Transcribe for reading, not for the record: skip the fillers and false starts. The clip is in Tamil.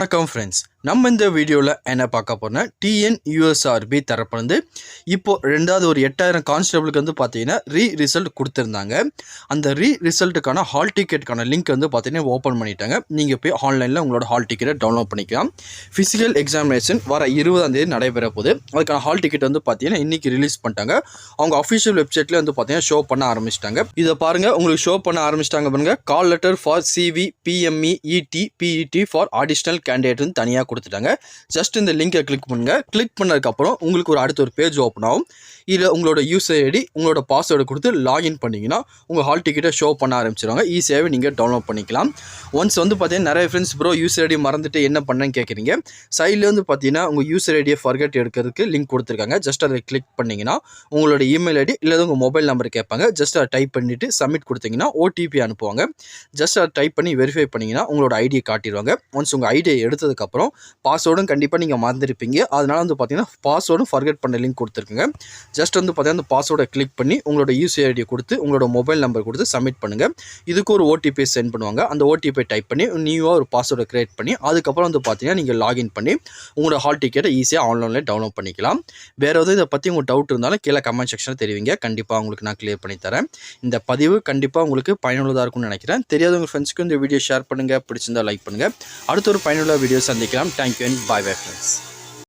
வணக்கம் ஃப்ரெண்ட்ஸ், நம்ம இந்த வீடியோவில் என்ன பார்க்க போறோம்னா டிஎன்யூஎஸ்ஆர்பி தரப்பு இப்போ ரெண்டாவது ஒரு 8000 கான்ஸ்டபிளுக்கு பார்த்தீங்கன்னா ரிசல்ட் கொடுத்துருந்தாங்க. அந்த ரிசல்ட்டுக்கான ஹால் டிக்கெட்டுக்கான லிங்க் பார்த்தீங்கன்னா ஓப்பன் பண்ணிட்டாங்க. நீங்கள் போய் ஆன்லைனில் உங்களோட ஹால் டிக்கெட்டை டவுன்லோட் பண்ணிக்கலாம். ஃபிசிக்கல் எக்ஸாமினேஷன் வர 20ஆம் தேதி நடைபெற போகுது. அதுக்கான ஹால் டிக்கெட் பார்த்தீங்கன்னா இன்றைக்கி ரிலீஸ் பண்ணிட்டாங்க. அவங்க அஃபிஷியல் வெப்சைட்லேயே பார்த்தீங்கன்னா ஷோ பண்ண ஆரம்பிச்சிட்டாங்க. இதை பாருங்கள், உங்களுக்கு ஷோ பண்ண ஆரம்பிச்சிட்டாங்க பாருங்க. Call letter for CV BME ED BEd for additional candidate தனியாக கொடுத்துட்டாங்க. ஜஸ்ட் இந்த லிங்கை கிளிக் பண்ணுங்க. கிளிக் பண்ணதுக்கப்புறம் உங்களுக்கு அடுத்த ஒரு பேஜ் ஓப்பன் ஆகும். இதில் உங்களோட யூசர் ஐடி உங்களோட பாஸ்வேர்டு கொடுத்து லாகின் பண்ணிங்கன்னா உங்கள் ஹால் டிக்கெட்டை ஷோ பண்ண ஆரம்பிச்சிருவாங்க. ஈஸியாகவே நீங்கள் டவுன்லோட் பண்ணிக்கலாம். ஒன்ஸ் பார்த்தீங்கன்னா நிறைய ஃப்ரெண்ட்ஸ் ப்ரோ யூசர் ஐடி மறந்துட்டு என்ன பண்ணேன்னு கேட்குறீங்க. சைட்லேருந்து பார்த்தீங்கன்னா உங்கள் யூசர் ஐடியை ஃபர்கெட் எடுக்கிறதுக்கு லிங்க் கொடுத்துருக்காங்க. ஜஸ்ட் அதை கிளிக் பண்ணிங்கன்னா உங்களோட இமெயில் ஐடி இல்லை உங்கள் மொபைல் நம்பர் கேட்பாங்க. ஜஸ்ட் அதை டைப் பண்ணிவிட்டு சப்மிட் கொடுத்தீங்கன்னா ஓடிபி அனுப்புவாங்க. ஜஸ்ட் அதை டைப் பண்ணி வெரிஃபை பண்ணிங்கன்னா உங்களோட ஐடியை காட்டிடுவாங்க. ஒன்ஸ் உங்கள் ஐடியை எடுத்ததுக்கப்புறம் பாஸ்வேர்டும் கண்டிப்பாக நீங்கள் மறந்துருப்பீங்க. அதனால் பார்த்தீங்கன்னா பாஸ்வேர்டும் ஃபர்கெட் பண்ண லிங்க் கொடுத்துருக்குங்க. ஜஸ்ட் பார்த்தீங்கன்னா அந்த பாஸ்வேர்டை கிளிக் பண்ணி உங்களோட யூசர் ஐடியை கொடுத்து உங்களோட மொபைல் நம்பர் கொடுத்து சப்மிட் பண்ணுங்கள். இதுக்கு ஒரு ஓடிபி சென்ட் பண்ணுவாங்க. அந்த ஓடிபி டைப் பண்ணி நியூவாக ஒரு பாஸ்வேர்டை கிரியேட் பண்ணி அதுக்கப்புறம் பார்த்தீங்கன்னா நீங்கள் லாகின் பண்ணி உங்களோட ஹால் டிக்கெட்டை ஈஸியாக ஆன்லைனில் டவுன்லோட் பண்ணிக்கலாம். வேறு எதுவும் இதை பற்றி உங்களுக்கு டவுட் இருந்தாலும் கீழே கமெண்ட் செக்ஷனில் தெரிவிங்க. கண்டிப்பாக உங்களுக்கு நான் கிளியர் பண்ணி தரேன். இந்த பதிவு கண்டிப்பாக உங்களுக்கு பயனுள்ளதாக இருக்கும்னு நினைக்கிறேன். தெரியாதவங்க ஃப்ரெண்ட்ஸ்க்கு இந்த வீடியோ ஷேர் பண்ணுங்கள். பிடிச்சிருந்தால் லைக் பண்ணுங்கள். அடுத்த ஒரு பயனுள்ள வீடியோ சந்திக்கலாம். Thank you and bye bye friends.